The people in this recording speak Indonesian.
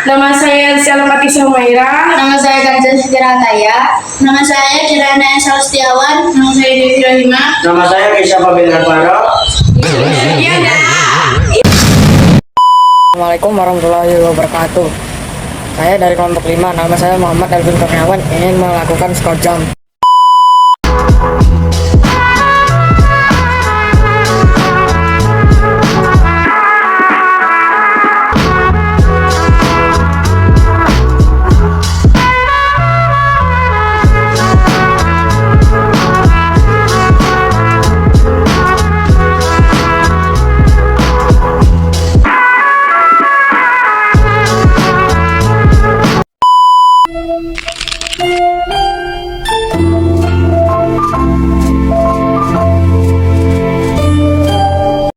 Nama saya Syalapati Sumaira. Nama saya Kanjeng Setirataya. Nama saya Kirana Sastiawan. Nama saya Devi Rahima. Nama saya Kisha Fabian Alvaro. Iya dah. Assalamualaikum warahmatullahi wabarakatuh. Saya dari kelompok 5, nama saya Muhammad Alvin Kurniawan, ingin melakukan skor jump.